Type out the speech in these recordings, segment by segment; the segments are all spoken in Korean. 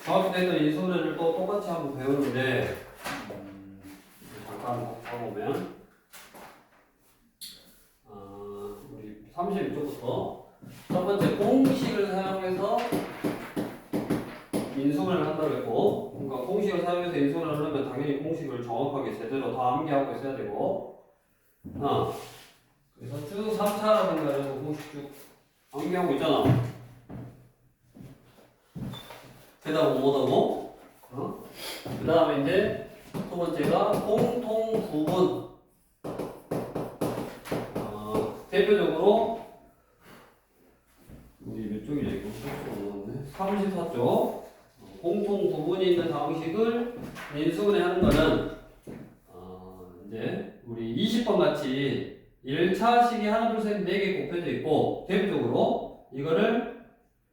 정합됐던 인수분해를 또 똑같이 한번 배우는데 잠깐 봐보면 우리 36쪽부터 첫 번째 공식을 사용해서 인수분해를 한다고 했고, 그러니까 공식을 사용해서 인수분해를 하려면 당연히 공식을 정확하게 제대로 다 암기하고 있어야 되고, 그래서 쭉 3차라든가 이런 거 공식 쭉 암기하고 있잖아. 대답은 못하고, 그 다음에 이제 두 번째가 공통 구분. 대표적으로 우리 몇 쪽이냐 이거? 34쪽. 공통 구분이 있는 방식을 인수분해하는 거는 이제 우리 20번 같이 1차식이 하나 둘 셋 네 개 곱해져 있고, 대표적으로 이거를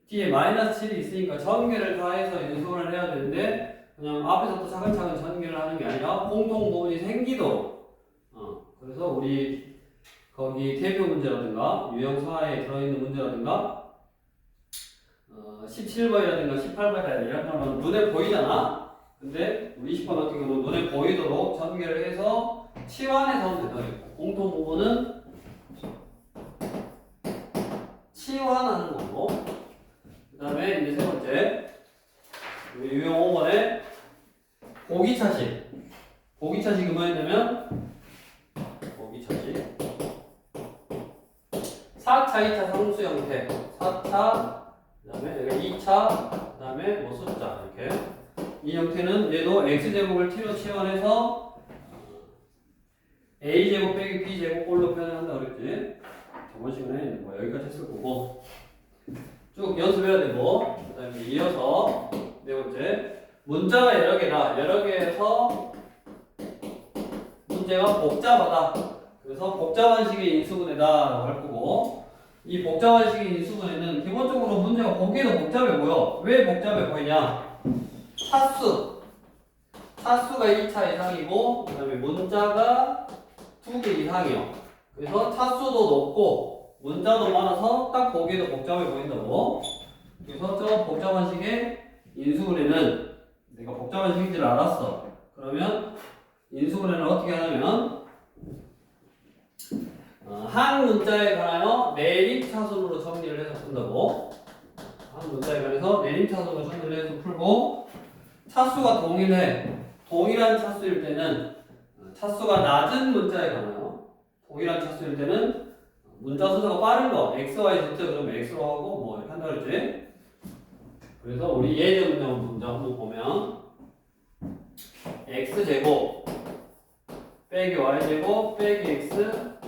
뒤에 마이너스 7이 있으니까 전개를 다 해서 인수분해를 해야 되는데, 그냥 앞에서부터 차근차근 전개를 하는 게 아니라 공통 부분이 생기도록. 그래서 우리 거기 대표 문제라든가 유형사에 들어있는 문제라든가 17번이라든가 18번이라든가 이런 거는 눈에 보이잖아. 근데 우리 20번 같은 경우는 눈에 보이도록 전개를 해서 치환해서 하면 된다. 공통 부분은 치환하는 거고, 그 다음에 이제 세 번째 우리 유형 5번에 고기차식. 고기차식이 뭐였냐면 고기차식 4차, 2차 상수 형태, 4차, 그 다음에 여기 2차, 그 다음에 뭐 숫자 이렇게. 이 형태는 얘도 x제곱을 t로 치환해서 a제곱 빼기 b제곱 꼴로 표현한다 그랬지. 저번 시간에 뭐 여기까지 했을 거고 쭉 연습해야 되고, 그 다음에 이어서 네 번째 문자가 여러 개다. 여러 개에서 문제가 복잡하다. 그래서 복잡한 식의 인수분해다 라고 할 거고, 이 복잡한 식의 인수분해는 기본적으로 문제가 보기에도 복잡해 보여. 왜 복잡해 보이냐? 차수가 2차 이상이고, 그 다음에 문자가 2개 이상이요. 그래서 차수도 높고 문자도 많아서 딱 보기에도 복잡해 보인다고. 그래서 저 복잡한 식의 인수분해는 내가 복잡한 식인 줄 알았어. 그러면 인수분해는 어떻게 하냐면 한 문자에 관하여 내림차순으로 정리를 해서 푼다고. 한 문자에 관해서 내림차순으로 정리를 해서 풀고, 차수가 동일해. 동일한 차수일 때는 차수가 낮은 문자에 관하여, 동일한 차수일 때는 문자 순서가 빠른 거 x, y, z 그러면 x로 하고 뭐 이렇게 한다 그랬지. 그래서 우리 예제 문제 한번 보면 x제곱 빼기 y제곱 빼기 x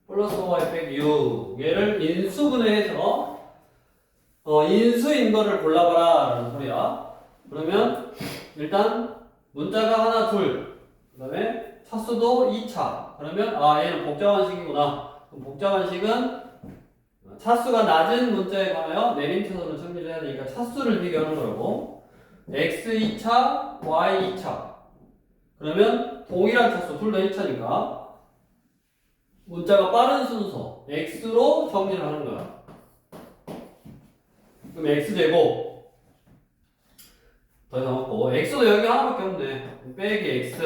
플러스 y 빼기 6 얘를 인수분해해서 인수인 거를 골라봐라 라는 소리야. 그러면 일단 문자가 하나 둘, 그 다음에 차수도 2차. 그러면 얘는 복잡한 식이구나. 그럼 복잡한 식은 차수가 낮은 문자에 관하여 내림차순으로 정리를 해야 되니까 차수를 비교하는 거라고. x 2차, y 2차. 그러면 동일한 차수, 둘 다 2차니까 문자가 빠른 순서 x로 정리를 하는 거야. 그럼 x제곱 더 이상 없고, x도 여기 하나밖에 없네. 빼기 x,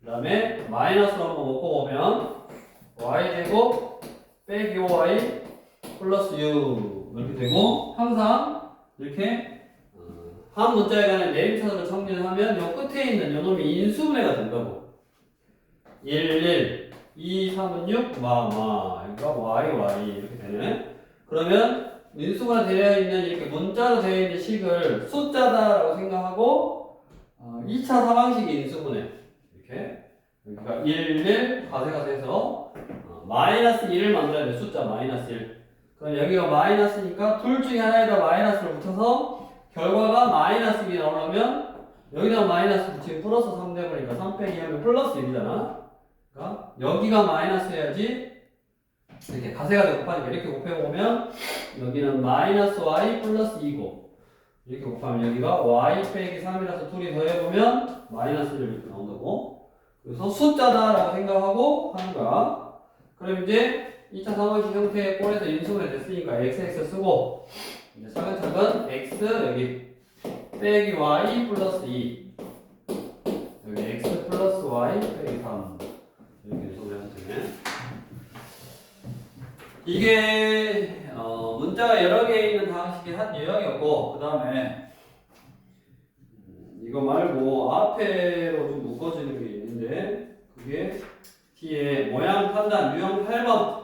그 다음에 마이너스로 한번 먹고 보면 y제곱 빼기 5y 플러스 6 이렇게 되고, 항상 이렇게 한 문자에 관한 내림차순으로 정리를 하면 요 끝에 있는 요 놈이 인수분해가 된다고. 1, 2, 3은 6, 그러니까 y 이렇게 되네. 그러면 인수분해 되어 있는 이렇게 문자로 되어 있는 식을 숫자다라고 생각하고 2차 사방식이 인수분해. 이렇게 여기가 1, 가세가 돼서 마이너스 1을 만들어야 돼. 숫자 마이너스 1. 그럼 여기가 마이너스니까 둘 중에 하나에다 마이너스를 붙여서 결과가 마이너스 1이 나오려면 여기다 마이너스 붙이면 플러스 3 돼버리니까 3 빼기 하면 플러스 1이잖아. 그러니까 여기가 마이너스 해야지 이렇게 가세가 되고 곱하니까 이렇게 곱해보면 여기는 마이너스 y 플러스 2고, 이렇게 곱하면 여기가 y 빼기 3이라서 둘이 더해보면 마이너스 1 이렇게 나온다고. 그래서 숫자다라고 생각하고 하는 거야. 그럼 이제 2차 상황식 형태의 꼴에서 인수분해 됐으니까 xx 쓰고, 이제 차근차근 x 여기 빼기 y 플러스 2 여기 x 플러스 y 빼기 3 이렇게 소리 형태. 이게 문자가 여러 개 있는 방식의 한 유형이었고, 그 다음에 이거 말고 앞에로 좀 묶어지는 게 있는데, 그게 뒤에 모양 판단 유형 8번.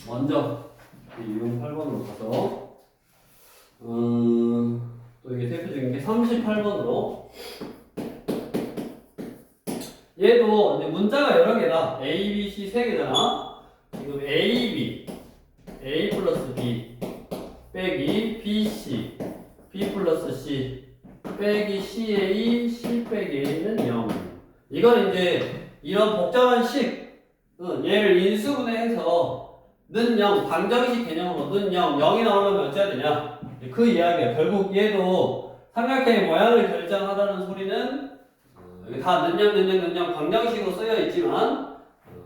먼저 이 유형 8번으로 가서 또 이게 대표적인 게 38번으로, 얘도 이제 문자가 여러 개다. A, B, C 세 개잖아. 지금 A, B, A 플러스 B 빼기 B, C, B 플러스 C 빼기 C, A, C 빼기 A는 0. 이건 이제 이런 복잡한 식은 얘를 인수분해해서 는 0, 방정식 개념으로 는 0, 0이 나오려면 어찌해야 되냐? 그 이야기야. 결국 얘도 삼각형의 모양을 결정하다는 소리는 여기 다 는영 방정식으로 쓰여 있지만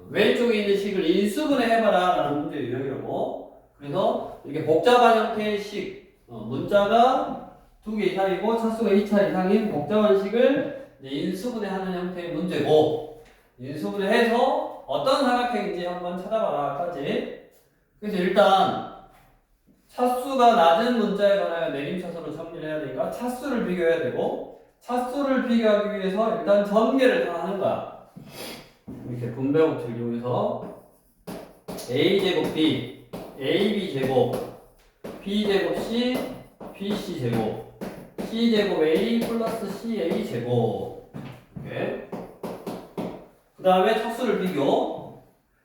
왼쪽에 있는 식을 인수분해 해봐라 라는 문제 유형이라고. 그래서 이렇게 복잡한 형태의 식, 문자가 2개 이상이고 차수가 2차 이상인 복잡한 식을 인수분해하는 형태의 문제고, 인수분해해서 어떤 삼각형인지 한번 찾아봐라까지. 그래서 일단 차수가 낮은 문자에 관하여 내림차수로 정리를 해야 되니까 차수를 비교해야 되고, 차수를 비교하기 위해서 일단 전개를 다 하는 거야. 이렇게 분배 법칙을 이용해서 a제곱 b, ab제곱, b제곱 c, bc제곱, c제곱 a 플러스 ca제곱. 이렇게. 그 다음에 차수를 비교.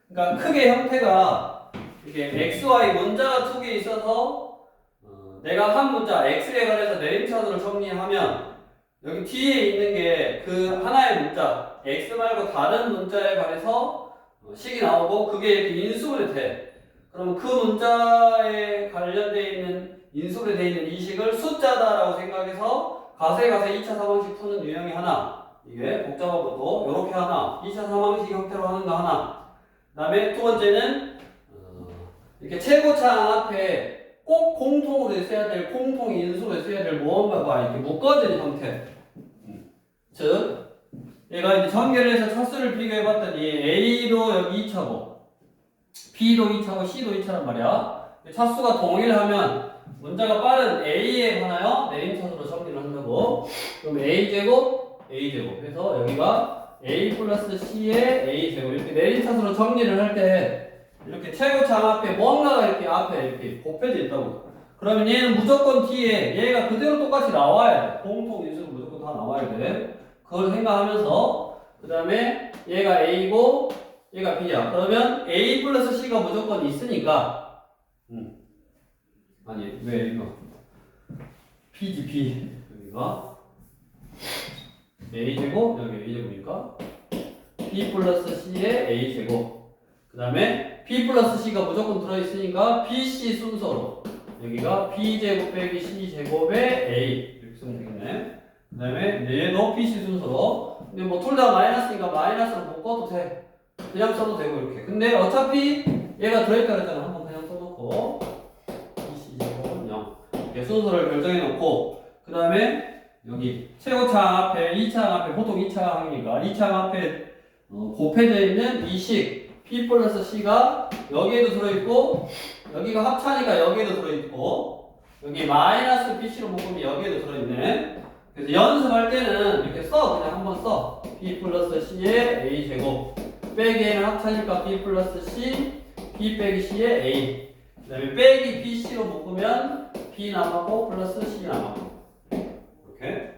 그러니까 크게 형태가 이렇게 xy 문자가 2개 있어서 내가 한 문자 x에 관해서 내림차수를 정리하면 여기 뒤에 있는 게 그 하나의 문자 x 말고 다른 문자에 관해서 식이 나오고 그게 이렇게 인수분해 돼. 그럼 그 문자에 관련되어 있는 인수분해 되어 있는 이 식을 숫자다라고 생각해서 가세 2차 상황식 푸는 유형이 하나. 이게 복잡한 것도 이렇게 하나. 2차 상황식 형태로 하는 거 하나. 그 다음에 두 번째는 이렇게 최고차항 앞에 꼭 공통으로 써야 될, 공통 인수로 써야 될 무언가가 이렇게 묶어진 형태. 즉, 얘가 이제 전개를 해서 차수를 비교해 봤더니 A도 여기 2차고, B도 2차고, C도 2차란 말이야. 차수가 동일하면 문자가 빠른 A에 관하여 내림차수로 정리를 한다고. 그럼 A제곱, A제곱. 그래서 여기가 A 플러스 C의 A제곱. 이렇게 내림차수로 정리를 할 때 이렇게 최고차항 앞에 뭔가가 이렇게 앞에 이렇게 곱해져 있다고. 그러면 얘는 무조건 뒤에 얘가 그대로 똑같이 나와야 돼. 공통 인수는 무조건 다 나와야 돼. 그걸 생각하면서 그 다음에 얘가 A고 얘가 B야. 그러면 A 플러스 C가 무조건 있으니까 아니 왜 이거 B지 B. 여기가 A제곱 여기 A제곱이니까 B 플러스 C의 A제곱. 그 다음에 B 플러스 C가 무조건 들어있으니까 BC 순서로 여기가 B제곱 빼기 C제곱의 A 이렇게 쓰면 되겠네. 그 다음에 얘도 BC 순서로. 근데 뭐 둘 다 마이너스니까 마이너스로 묶어도 돼. 그냥 써도 되고 이렇게. 근데 어차피 얘가 들어있다 그랬잖아. 한번 그냥 써놓고 BC제곱은 0 이렇게 순서를 결정해 놓고, 그 다음에 여기 최고차항 앞에 2차항 앞에 보통 2차항이니까 2차항 앞에 곱해져 있는 이 식 P 플러스 C가 여기에도 들어있고 여기가 합차니까 여기에도 들어있고 여기 마이너스 BC로 묶으면 여기에도 들어있네. 그래서 연습할 때는 이렇게 써. 그냥 한번 써. B 플러스 C의 A제곱 빼기 A는 합차니까 B 플러스 C B 빼기 C의 A. 그 다음에 빼기 BC로 묶으면 B 남았고 플러스 C 남았고 이렇게.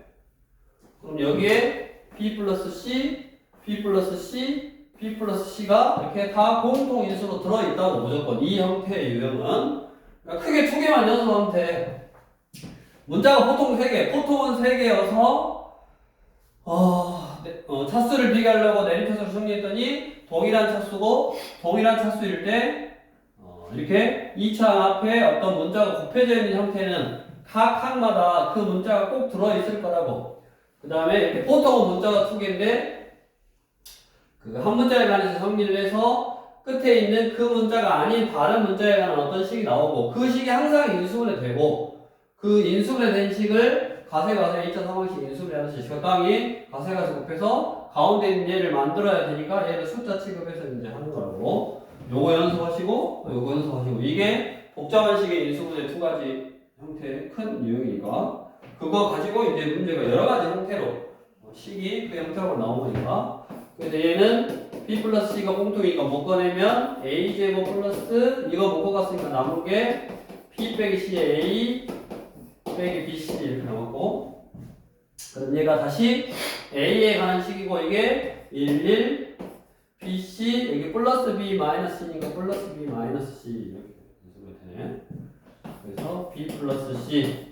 그럼 여기에 B 플러스 C B 플러스 C B 플러스 C가 이렇게 다 공통 인수로 들어있다고. 무조건 이 형태의 유형은. 그러니까 크게 2개만 연습하면 돼. 문자가 보통 3개, 보통은 3개여서 차수를 비교하려고 내림차수를 정리했더니 동일한 차수고 동일한 차수일 때 이렇게 2차 앞에 어떤 문자가 곱해져 있는 형태는 각 항마다 그 문자가 꼭 들어있을 거라고. 그 다음에 이렇게 보통은 문자가 2개인데 그 한 문자에 관해서 정리를 해서 끝에 있는 그 문자가 아닌 다른 문자에 관한 어떤 식이 나오고 그 식이 항상 인수분해 되고 그 인수분해 된 식을 가세 2차 상황식 인수분해 하듯이 적당히 가세 곱해서 가운데 있는 얘를 만들어야 되니까 얘를 숫자 취급해서 이제 하는 거라고. 요거 연습하시고 요거 연습하시고 이게 복잡한 식의 인수분해 두 가지 형태의 큰 유형이니까 그거 가지고 이제 문제가 여러 가지 형태로 식이 그 형태로 나온 거니까. 그래서 얘는 B 플러스 C가 공통이니까 못 꺼내면 A제곱 플러스 이거 못 꺼갔으니까 남은 게 P 빼기 C의 A 빼기 BC 이렇게 남았고 그럼 얘가 다시 A에 관한 식이고 이게 11 BC 여기 플러스 B 마이너스니까 플러스 B 마이너스 C 이렇게 되네. 그래서 B 플러스 C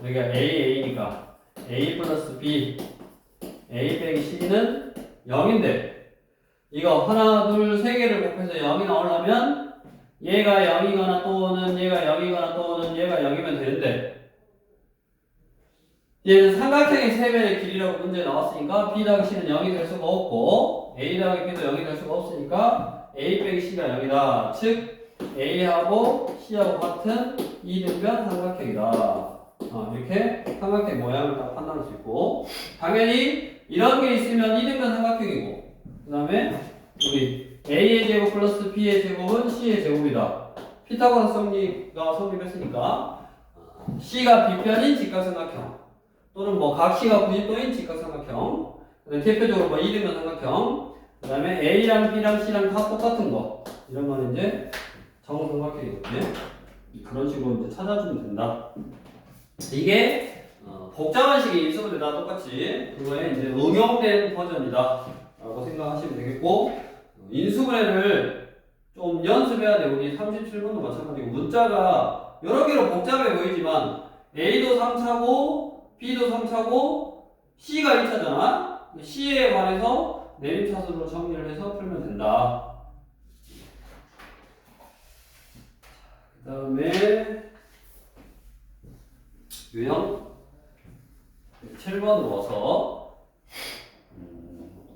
여기가 A니까 A 플러스 B A 빼기 C는 0인데 이거 하나 둘 세 개를 곱해서 0이 나오려면 얘가 0이거나 또는 얘가 0이거나 또는 얘가 0이면 되는데 얘는 삼각형의 세변의 길이라고 문제 나왔으니까 B 더하기 C는 0이 될 수가 없고 A 더하기 B도 0이 될 수가 없으니까 A 빼기 C가 0이다. 즉 A하고 C하고 같은 이등변 삼각형이다. 이렇게 삼각형 모양을 다 판단할 수 있고 당연히 이런 게 있으면 이등변 삼각형이고 그 다음에 우리 A의 제곱 플러스 B의 제곱은 C의 제곱이다. 피타고라스 정리가 성립했으니까 C가 B편인 직각삼각형 또는 뭐 각 C가 90도인 직각삼각형 대표적으로 뭐 이등변 삼각형 그 다음에 A랑 B랑 C랑 다 똑같은 거 이런 거는 이제 정삼각형이거든요. 그런 식으로 이제 찾아주면 된다. 이게 복잡한 식의 인수분해 다 똑같이 그거에 이제 응용된 버전이다 라고 생각하시면 되겠고 인수분해를 좀 연습해야 돼. 우리 37번도 마찬가지고 문자가 여러 개로 복잡해 보이지만 A도 3차고 B도 3차고 C가 1차잖아. C에 관해서 내림차순으로 정리를 해서 풀면 된다. 그 다음에 유형 7번으로 와서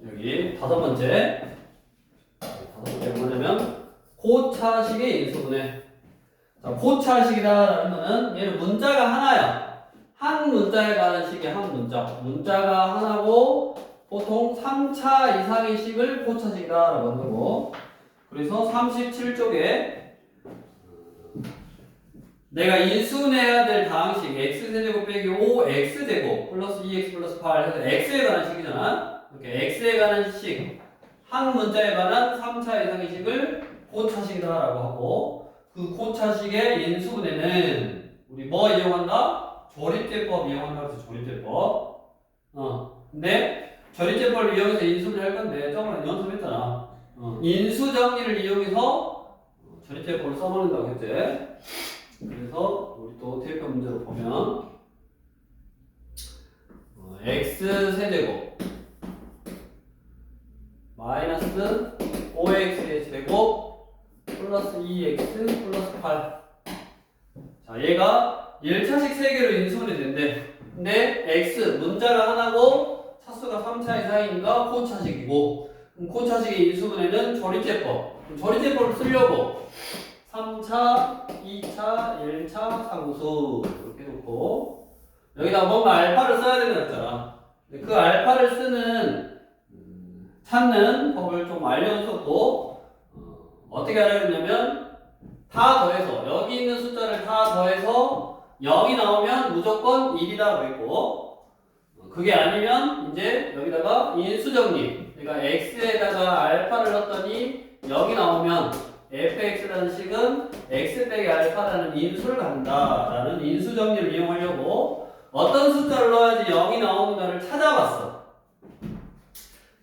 여기 다섯 번째 뭐냐면 고차식의 인수분해. 자, 고차식이다라는 거는 얘는 문자가 하나야. 한 문자에 관한 식의 한 문자가 하나고 보통 3차 이상의 식을 고차식이다라고 하는 거고 그래서 37쪽에 내가 인수분해해야 될 다항식 x제곱 빼기 5x제곱 플러스 2x 플러스 8 해서 x에 관한 식이잖아. 이렇게 x에 관한 식 한 문자에 관한 3차 이상의 식을 고차식이다라고 하고 그 고차식의 인수분해는 우리 뭐 이용한다? 조립제법 이용한다. 그래서 조립제법. 근데 조립제법을 이용해서 인수분해 할 건데 저번에 연습했잖아. 인수정리를 이용해서 조립제법을 써먹는다고 했지. 그래서 우리 또 대표 문제로 보면 x 세제곱 마이너스 5x의 제곱 플러스 2x 플러스 8. 자, 얘가 1차식 3개로 인수분해 된대. 근데 x 문자가 하나고 차수가 3차 이상이니까 고차식이고 그럼 고차식의 인수분해는 조립제법. 조립제법을 쓰려고 3차, 2차, 1차 상수 이렇게 놓고 여기다 뭔가 알파를 써야 된다 했잖아. 그 알파를 찾는 법을 좀 알려줬고 어떻게 하려냐면 다 더해서 여기 있는 숫자를 다 더해서 0이 나오면 무조건 1이다 그랬고 그게 아니면 이제 여기다가 인수정리 그러니까 x에다가 알파를 넣었더니 0이 나오면 fx라는 식은 x 빼기 알파라는 인수를 갖는다라는 인수정리를 이용하려고 어떤 숫자를 넣어야지 0이 나오는가를 찾아봤어.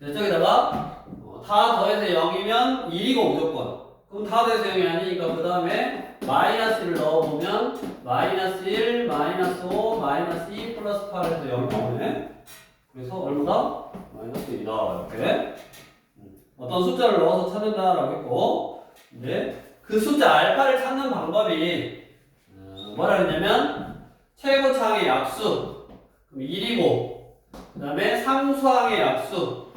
저기다가 다 더해서 0이면 1이고 무조건. 그럼 다 더해서 0이 아니니까 그 다음에 마이너스를 넣어보면 마이너스 1, 마이너스 5, 마이너스 2 플러스 8 해서 0이 나오네. 그래서 얼마다? 마이너스 2다 이렇게 어떤 숫자를 넣어서 찾는다라고 했고 이제 그 숫자 알파를 찾는 방법이 뭐라 그랬냐면 최고차항의 약수 그럼 1이고 그 다음에 상수항의 약수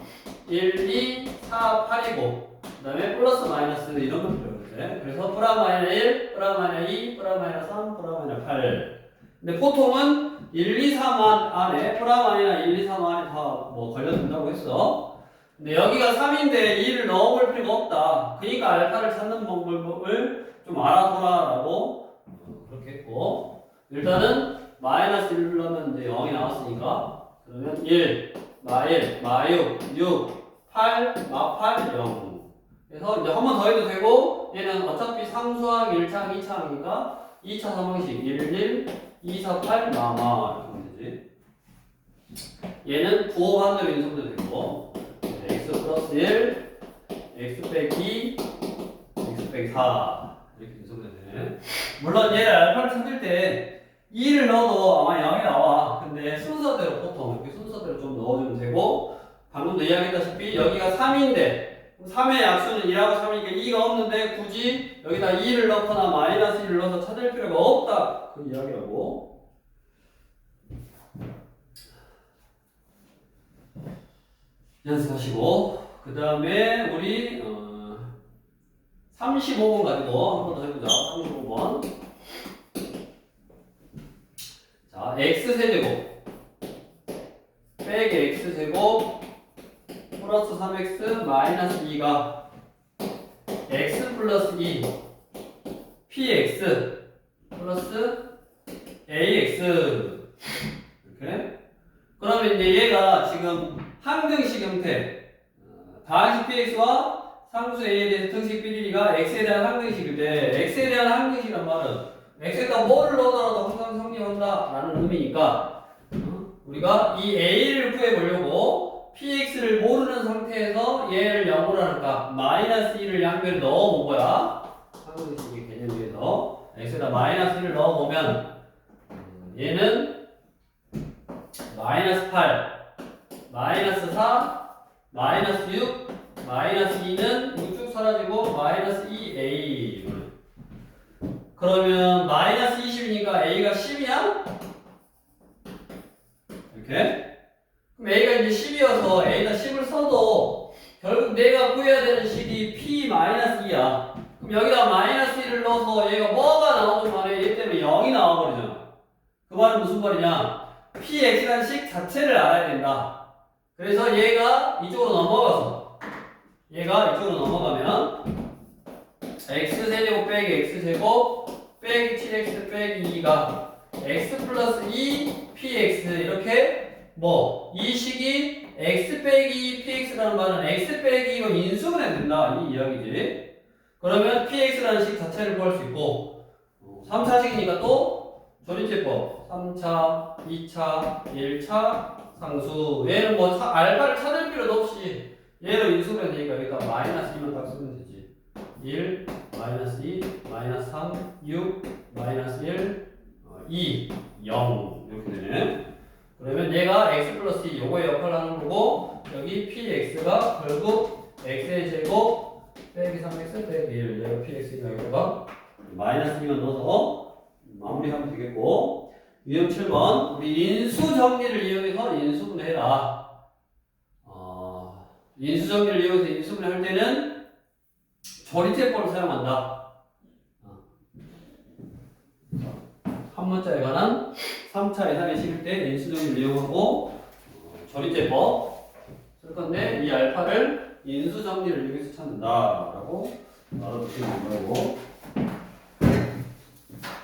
1, 2, 4, 8이고 그 다음에 플러스 마이너스 이런 걸 필요해. 그래서 프라마이너 1, 프라마이너 2, 프라마이너 3, 프라마이너 8 근데 보통은 1, 2, 3 안에 프라마이나 1, 2, 3 안에 다 뭐 걸려든다고 했어. 근데 여기가 3인데 2를 넣어볼 필요가 없다. 그러니까 알파를 찾는 방법을 좀 알아둬라라고 그렇게 했고, 일단은 마이너스 1을 넣으면 이제 0이 나왔으니까, 그러면 1, 마1, 마6, 6, 8, 마8, 0. 그래서 이제 한 번 더 해도 되고, 얘는 어차피 상수항 1차항 2차항이니까 2차 상황식 1, 1, 2, 4, 8, 마마 이렇게 하면 되지. 얘는 부호 반대로 인수분해 되고, x 플러스 1, x 빼기 2, x 빼기 4 이렇게 인수분해 되네. 물론 얘를 알파를 찾을 때 2를 넣어도 아마 0이 나와. 근데 순서대로 보통 이렇게 순서대로 좀 넣어주면 되고, 방금도 이야기했다시피 여기가 3인데 3의 약수는 2하고 3이니까 2가 없는데 굳이 여기다 2를 넣거나 마이너스 1을 넣어서 찾을 필요가 없다. 그 이야기라고. 연습하시고, 그 다음에 우리 35번 가지고 한 번 더 해보자. 35번. 자, x세제곱 빼기 x제곱 플러스 3x 마이너스 2가 x 플러스 2 px 플러스 ax 이렇게. 그러면 이제 얘가 지금 항등식 형태, 다항식 px와 상수 a에 대해서 등식 bd가 x에 대한 항등식인데, x에 대한 항등식이란 말은 x에다 뭐를 넣어더라도 항상 성립한다라는 의미니까, 우리가 이 a를 구해보려고 px를 모르는 상태에서 얘를 0으로 하니까 마이너스 1을 양변에 넣어본 거야. 항등식의 개념 위에서 x에다 마이너스 1을 넣어보면 얘는 마이너스 8, 마이너스 4, 마이너스 6, 마이너스 2는 쭉 사라지고 마이너스 2a. 그러면 마이너스 20이니까 a가 10이야? 이렇게. 그럼 a가 이제 10이어서 a에다 10을 써도 결국 내가 구해야 되는 식이 p-2야. 그럼 여기다 마이너스 1을 넣어서 얘가 뭐가 나오든 간에 얘 때문에 0이 나와버리잖아. 그 말은 무슨 말이냐? px라는 식 자체를 알아야 된다. 그래서 얘가 이쪽으로 넘어가서, 얘가 이쪽으로 넘어가면 x세제곱 빼기 x제곱 빼기 7x 빼기 2가 x 플러스 2 px 이렇게 뭐 이 식이 x 빼기 px라는 말은 x 빼기 2로 인수분해 된다 이 이야기지. 그러면 px라는 식 자체를 구할 수 있고 3차식이니까 또 조립제법 3차, 2차, 1차 상수. 얘는 뭐 알파를 찾을 필요도 없이 얘로 인수분해 되니까 여기다 마이너스 2만 딱 쓰면 되지. 1, 마이너스 2, 마이너스 3, 6, 마이너스 1, 2, 0 이렇게 되네. 그러면 얘가 x 플러스 2 요거의 역할을 하는 거고, 여기 px가 결국 x의 제곱 빼기 3x 빼기 1, 얘가 px니까 여기다가 마이너스 2만 넣어서 마무리하면 되겠고, 유형 7번 우리 인수 정리를 이용해서 인수분해 해라. 인수 정리를 이용해서 인수분해 할 때는 조립제법을 사용한다. 한 문자에 관한 3차 이상의 식일 때 인수 정리를 이용하고 조립제법 쓸 건데, 이 알파를 인수 정리를 이용해서 찾는다라고 알아두시면 되고,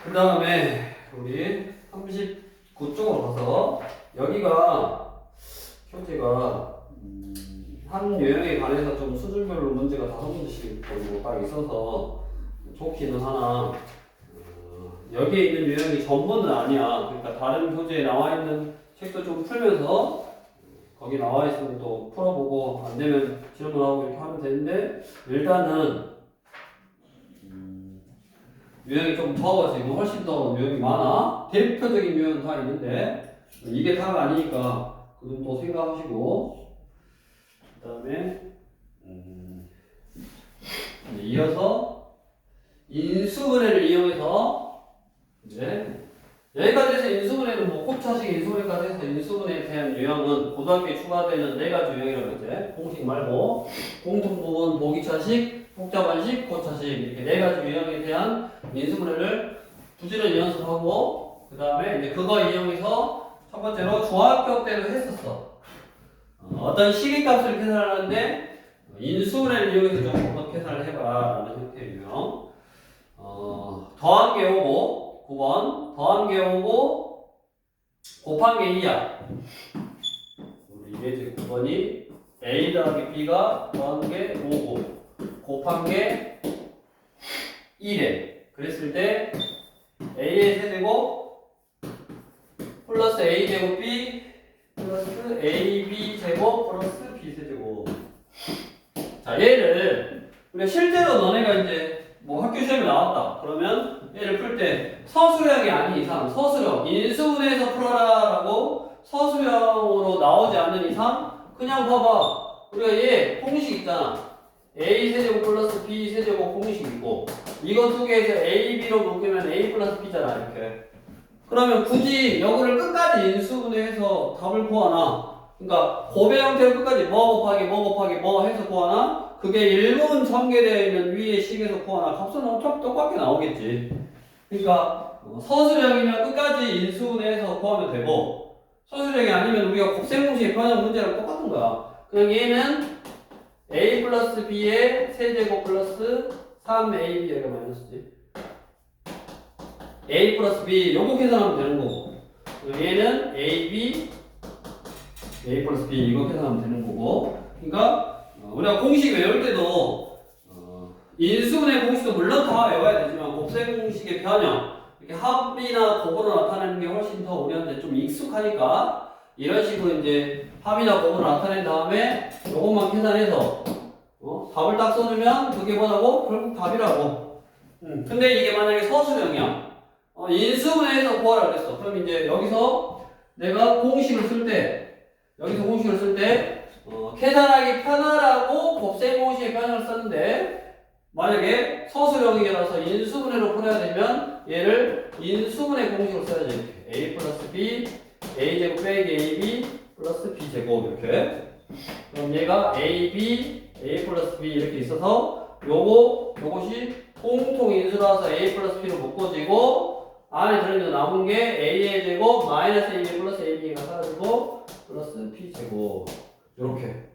그 다음에 우리 39쪽으로 가서 여기가 교재가 한 유형에 관해서 좀 수준별로 문제가 5문제씩 정도 딱 있어서 좋기는 하나, 여기에 있는 유형이 전부는 아니야. 그러니까 다른 교재에 나와 있는 책도 좀 풀면서 거기 나와 있으면 또 풀어보고 안 되면 질문하고 이렇게 하면 되는데, 일단은 유형이 좀 적어서 이거 훨씬 더 유형이 많아. 대표적인 유형은 다 있는데 이게 다가 아니니까 그 정도 생각하시고, 그 다음에 이어서 인수분해를 이용해서 이제 여기까지 해서 인수분해는 뭐 곱차식 인수분해까지 해서 인수분해에 대한 유형은 고등학교에 추가되는 4가지 유형이라고 했지. 공식 말고 공통부분, 보기차식, 복잡한식, 고차식 이렇게 4가지 유형에 대한 인수분해를 부지런히 연습하고, 그 다음에 이제 그거 이용해서 첫 번째로 중학교 때도 했었어. 어떤 시기값을 계산하는데 인수분해를 이용해서 좀 한번 계산을 해봐라 라는 형태의 유형. 더한 게 오고 9번 더한 게 오고 곱한 게 2야. 우리 이게 9번이 A 더하기 B가 더한 게 5고 곱한 게 1에 그랬을 때 A의 세제곱 플러스 A제곱 B 플러스 AB 제곱 플러스 B 세제곱. 자, 얘를 우리가 실제로 너네가 이제 뭐 학교 시험에 나왔다. 그러면 얘를 풀 때 서술형이 아닌 이상 서술형 인수분해에서 풀어라라고 서술형으로 나오지 않는 이상 그냥 봐봐. 우리가 얘 공식 있잖아. A 세제곱 플러스 B 세제곱 공식 있고 이거 두 개에서 A, B로 묶으면 A 플러스 B잖아 이렇게. 그러면 굳이 이거를 끝까지 인수분해해서 답을 구하나? 그러니까 곱의 형태로 끝까지 뭐 곱하기 뭐 해서 구하나? 그게 일분 전개되어 있는 위의 식에서 구하나? 값은 엄청 똑같게 나오겠지. 그러니까 서술형이면 끝까지 인수분해해서 구하면 되고 서술형이 아니면 우리가 곱셈공식의 변형 문제랑 똑같은 거야. 그냥 얘는 A 플러스 B의 세제곱 플러스 3AB 여기가 마이너스지. A 플러스 B 요거 계산하면 되는 거고 얘는 AB A 플러스 B 이거 계산하면 되는 거고. 그러니까 우리가 공식 외울 때도 인수분해 공식도 물론 다 외워야 되지만 곱셈 공식의 변형 이렇게 합이나 곱으로 나타내는 게 훨씬 더 우리한테 좀 익숙하니까 이런 식으로 이제 합이나 곱으로 나타낸 다음에 요것만 계산해서 답을 딱 써주면 그게 뭐라고? 결국 답이라고. 근데 이게 만약에 서술형이야. 인수분해해서 구하라 그랬어. 그럼 이제 여기서 내가 공식을 쓸 때, 계산하기 편하라고 곱셈 공식의 변형을 썼는데, 만약에 서술형이라서 인수분해로 풀어야 되면 얘를 인수분해 공식으로 써야지. 이렇게. A 플러스 B, A제곱 빼기 AB 플러스 B제곱 이렇게. 그럼 얘가 AB, A 플러스 B 이렇게 있어서 요것이 공통 인수라서 A 플러스 B로 묶어지고 안에 들어있는 남은 게 A의 제곱 마이너스 AB 플러스 AB가 사라지고 플러스 B제곱 요렇게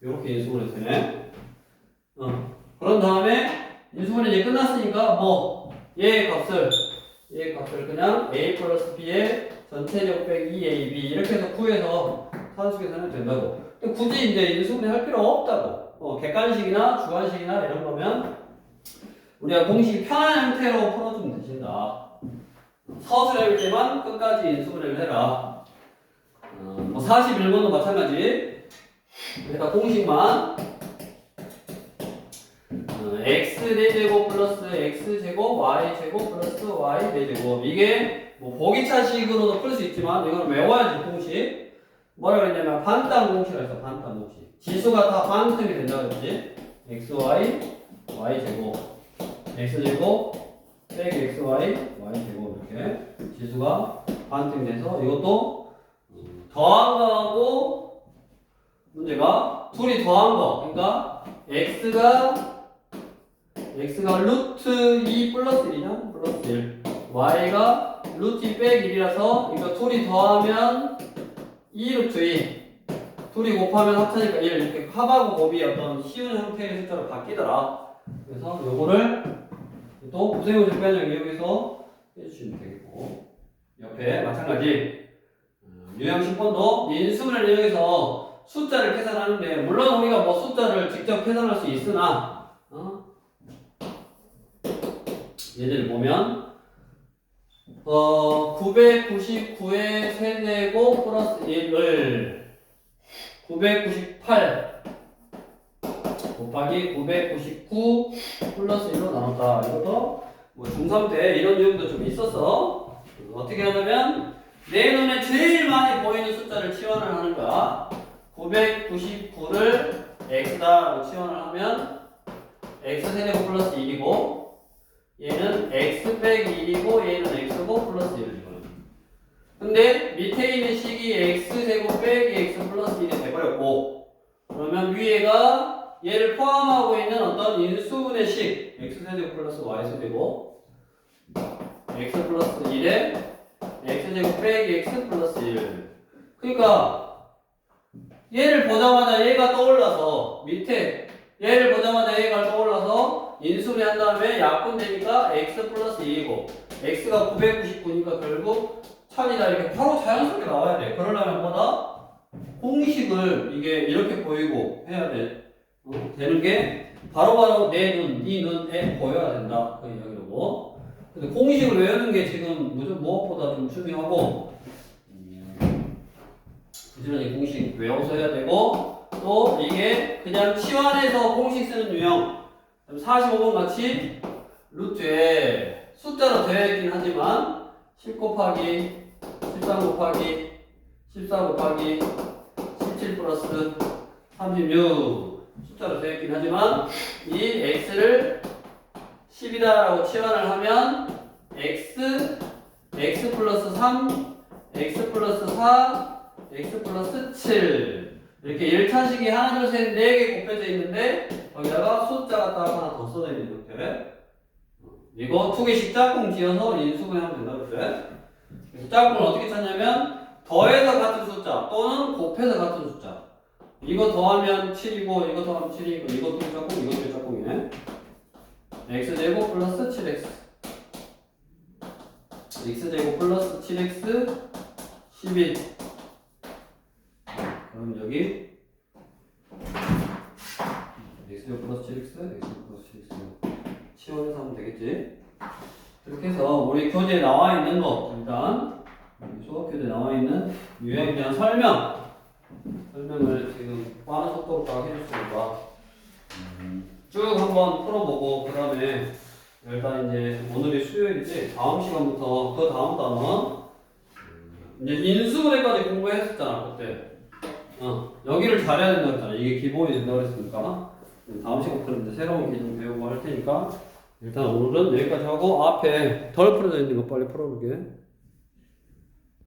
인수분해 되네. 그런 다음에 인수분해 이제 끝났으니까 얘의 값을 그냥 A 플러스 B의 전체제곱 빼기 2AB 이렇게 해서 구해서 산수 계산하면 된다고. 근데 굳이 이제 인수분해 할 필요 없다고. 객관식이나 주관식이나 이런 거면 우리가 공식이 편한 형태로 풀어주면 되신다. 서술형일 때만 끝까지 인수분해를 해라. 41번도 마찬가지. 일단 공식만 x 4제곱 플러스 x 제곱 y 제곱 플러스 y 4제곱 이게 보기 차식으로도 풀 수 있지만 이거는 외워야지 공식. 뭐라 그랬냐면 반땅 공식이라 해서 반땅 공식. 지수가 다 반틈이 된다 그랬지. xy y제곱 x제곱 빼기 xy y제곱 이렇게 지수가 반틈이 돼서 이것도 더한 거하고 문제가 둘이 더한 거. 그러니까 x가 루트 2 플러스 1이냐? 플러스 1 y가 루트 2 빼기 1이라서 이거 둘이 더하면 2 루트 2 둘이 곱하면 합차니까 1 이렇게 합하고 곱이 어떤 쉬운 형태의 숫자로 바뀌더라. 그래서 요거를 또 곱셈공식 변형 이용해서 해주시면 되겠고 옆에 마찬가지 유형 10번도 인수분해를 이용해서 숫자를 계산하는데 물론 우리가 숫자를 직접 계산할 수 있으나 예제를 보면 999의 세제곱 플러스 1을 998 곱하기 999 플러스 1로 나눴다. 이것도 중3 때 이런 유형도 좀 있었어. 어떻게 하냐면 내 눈에 제일 많이 보이는 숫자를 치환을 하는 거야. 999를 x다라고 치환을 하면 x 세제곱 플러스 1이고 얘는 x 빼기 1이고 얘는 x고 플러스 1이고. 근데 밑에 있는 식이 x제곱 빼기 x 플러스 1이 돼버렸고 그러면 위에가 얘를 포함하고 있는 어떤 인수분해 식 x세제곱 플러스 y세제곱 x 플러스 1에 빼기 x 플러스 1. 그러니까 얘를 보자마자 얘가 떠올라서 밑에 얘를 보자마자 얘가 떠올라서 인수분해 한 다음에 약분되니까 x 플러스 2이고 x가 999니까 결국 1000이다 이렇게 바로 자연스럽게 나와야 돼. 그러려면 뭐다? 공식을 이게 이렇게 보이고 해야 돼. 되는 게 바로바로 내 눈, 네 눈에 보여야 된다. 그 이야기로. 근데 공식을 외우는 게 지금 무엇보다 좀 중요하고 부지런히 공식 외워서 해야 되고 또 이게 그냥 치환해서 공식 쓰는 유형 45번 같이 루트에 숫자로 되어 있긴 하지만 10 곱하기 13 곱하기 14 곱하기 17 플러스 36 숫자로 되어 있긴 하지만 이 x를 10이다라고 치환을 하면 x 플러스 3 x 플러스 4 x 플러스 7 이렇게 1차식이 하나 둘 셋 4개 곱해져 있는데 거기다가 숫자 갖다가 하나 더 써져 있는 이렇게 이거 2개씩 짝꿍 지어서 인수분해 하면 된다 그랬죠? 그래서 짝꿍을 어떻게 찾냐면 더해서 같은 숫자 또는 곱해서 같은 숫자 이거 더하면 7이고 이거 더하면 7이고 이것도 짝꿍 이것도 짝꿍이네 x제곱 플러스 7x x제곱 플러스 7x 11 그럼 여기 x제곱 플러스 7x x제곱 플러스 7x 치워서 하면 되겠지 이렇게 해서 우리 교재에 나와 있는 거 일단 수업 교재에 나와 있는 유형에 대한 설명을 지금 빠른 속도로 딱 해줬으니까 쭉 한번 풀어보고 그 다음에 일단 이제 오늘이 수요일이지 다음 시간부터 그 다음 단원 이제 인수분해까지 공부했었잖아 그때 여기를 잘해야 된다고 했잖아 이게 기본이 된다고 했으니까 다음 시간부터 이제 새로운 기준 배우고 할 테니까 일단 오늘은 여기까지 하고 앞에 덜 풀어져 있는 거 빨리 풀어볼게.